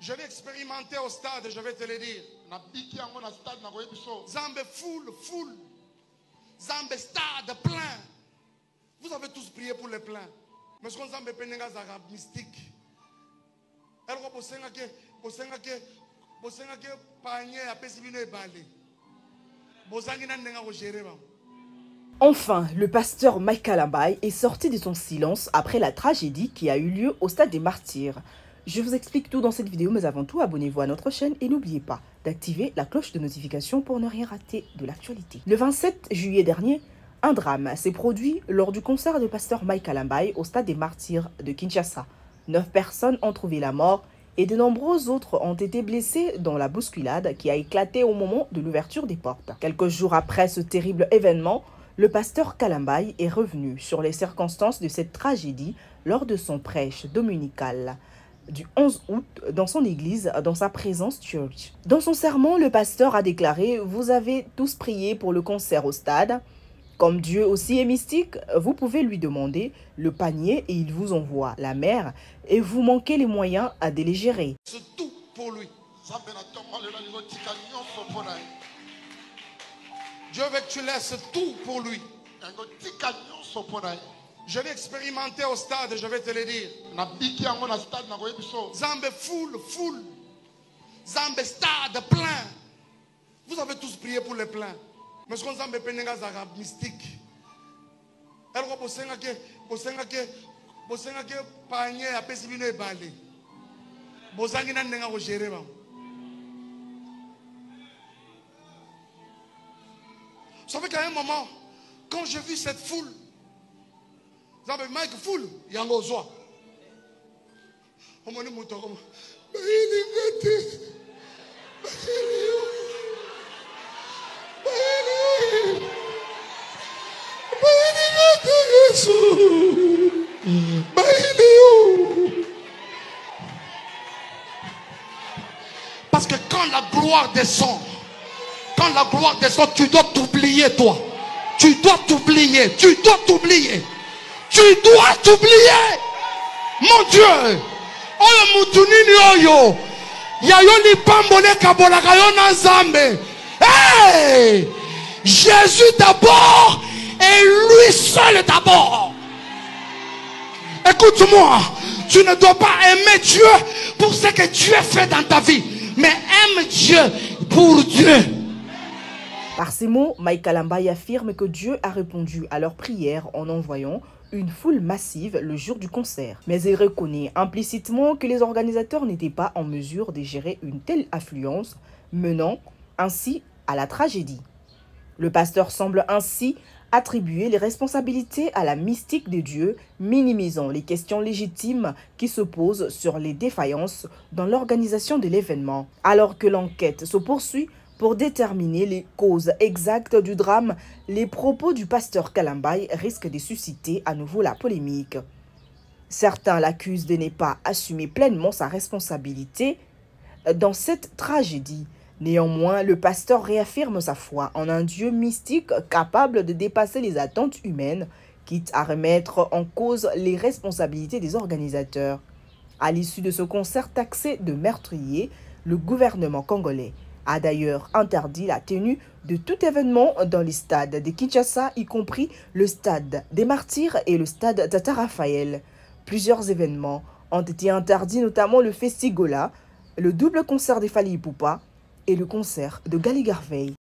Je l'ai expérimenté au stade, je vais te le dire. Zambe full. Zambe stade plein. Vous avez tous prié pour les pleins. Mais ce qu'on Zambe penenga zara mystique. Elle reposenga ke panier a pesibino ebale. Bozangi na ndenga ko gérer ba. Enfin, le pasteur Mike Kalambayi est sorti de son silence après la tragédie qui a eu lieu au stade des Martyrs. Je vous explique tout dans cette vidéo, mais avant tout, abonnez-vous à notre chaîne et n'oubliez pas d'activer la cloche de notification pour ne rien rater de l'actualité. Le 27 juillet dernier, un drame s'est produit lors du concert du pasteur Mike Kalambayi au stade des Martyrs de Kinshasa. 9 personnes ont trouvé la mort et de nombreux autres ont été blessés dans la bousculade qui a éclaté au moment de l'ouverture des portes. Quelques jours après ce terrible événement, le pasteur Kalambayi est revenu sur les circonstances de cette tragédie lors de son prêche dominical du 11 août dans son église, dans sa présence church. Dans son sermon, le pasteur a déclaré « Vous avez tous prié pour le concert au stade. Comme Dieu aussi est mystique, vous pouvez lui demander le panier et il vous envoie la mer et vous manquez les moyens à les gérer. » C'est tout pour lui. Dieu veut que tu laisses tout pour lui. Je l'ai expérimenté au stade, je vais te le dire. Zambe full. Zambe stade plein. Vous avez tous prié pour les pleins. Mais ce qu'on Zambe penenga zara mystique. Elle reposenga ke panier a pesibino ebale. Bozangi na ndenga ko gérer ba. Vous savez qu'à un moment, quand j'ai vu cette foule, Zambe Mike full, yango zwa. Omoni muto comme parce que quand la gloire descend, tu dois t'oublier, toi. Tu dois t'oublier. Mon Dieu. Oyo mutunini oyo. Yayo ni pambole kabolaka yo na Nzambe. Hey! Jésus d'abord et lui seul d'abord. Écoute-moi, tu ne dois pas aimer Dieu pour ce que Dieu fait dans ta vie, mais aime Dieu pour Dieu. Par ces mots, Mike Kalambayi affirme que Dieu a répondu à leurs prières en envoyant une foule massive le jour du concert. Mais il reconnaît implicitement que les organisateurs n'étaient pas en mesure de gérer une telle affluence, menant ainsi à la tragédie. Le pasteur semble ainsi attribuer les responsabilités à la mystique de Dieu, minimisant les questions légitimes qui se posent sur les défaillances dans l'organisation de l'événement. Alors que l'enquête se poursuit pour déterminer les causes exactes du drame, les propos du pasteur Kalambayi risquent de susciter à nouveau la polémique. Certains l'accusent de ne pas assumer pleinement sa responsabilité dans cette tragédie. Néanmoins, le pasteur réaffirme sa foi en un Dieu mystique capable de dépasser les attentes humaines, quitte à remettre en cause les responsabilités des organisateurs. À l'issue de ce concert taxé de meurtrier, le gouvernement congolais a d'ailleurs interdit la tenue de tout événement dans les stades de Kinshasa, y compris le stade des Martyrs et le stade Tata Raphaël. Plusieurs événements ont été interdits, notamment le Festigola, le double concert des Fally Ipupa et le concert de Gali Garvey.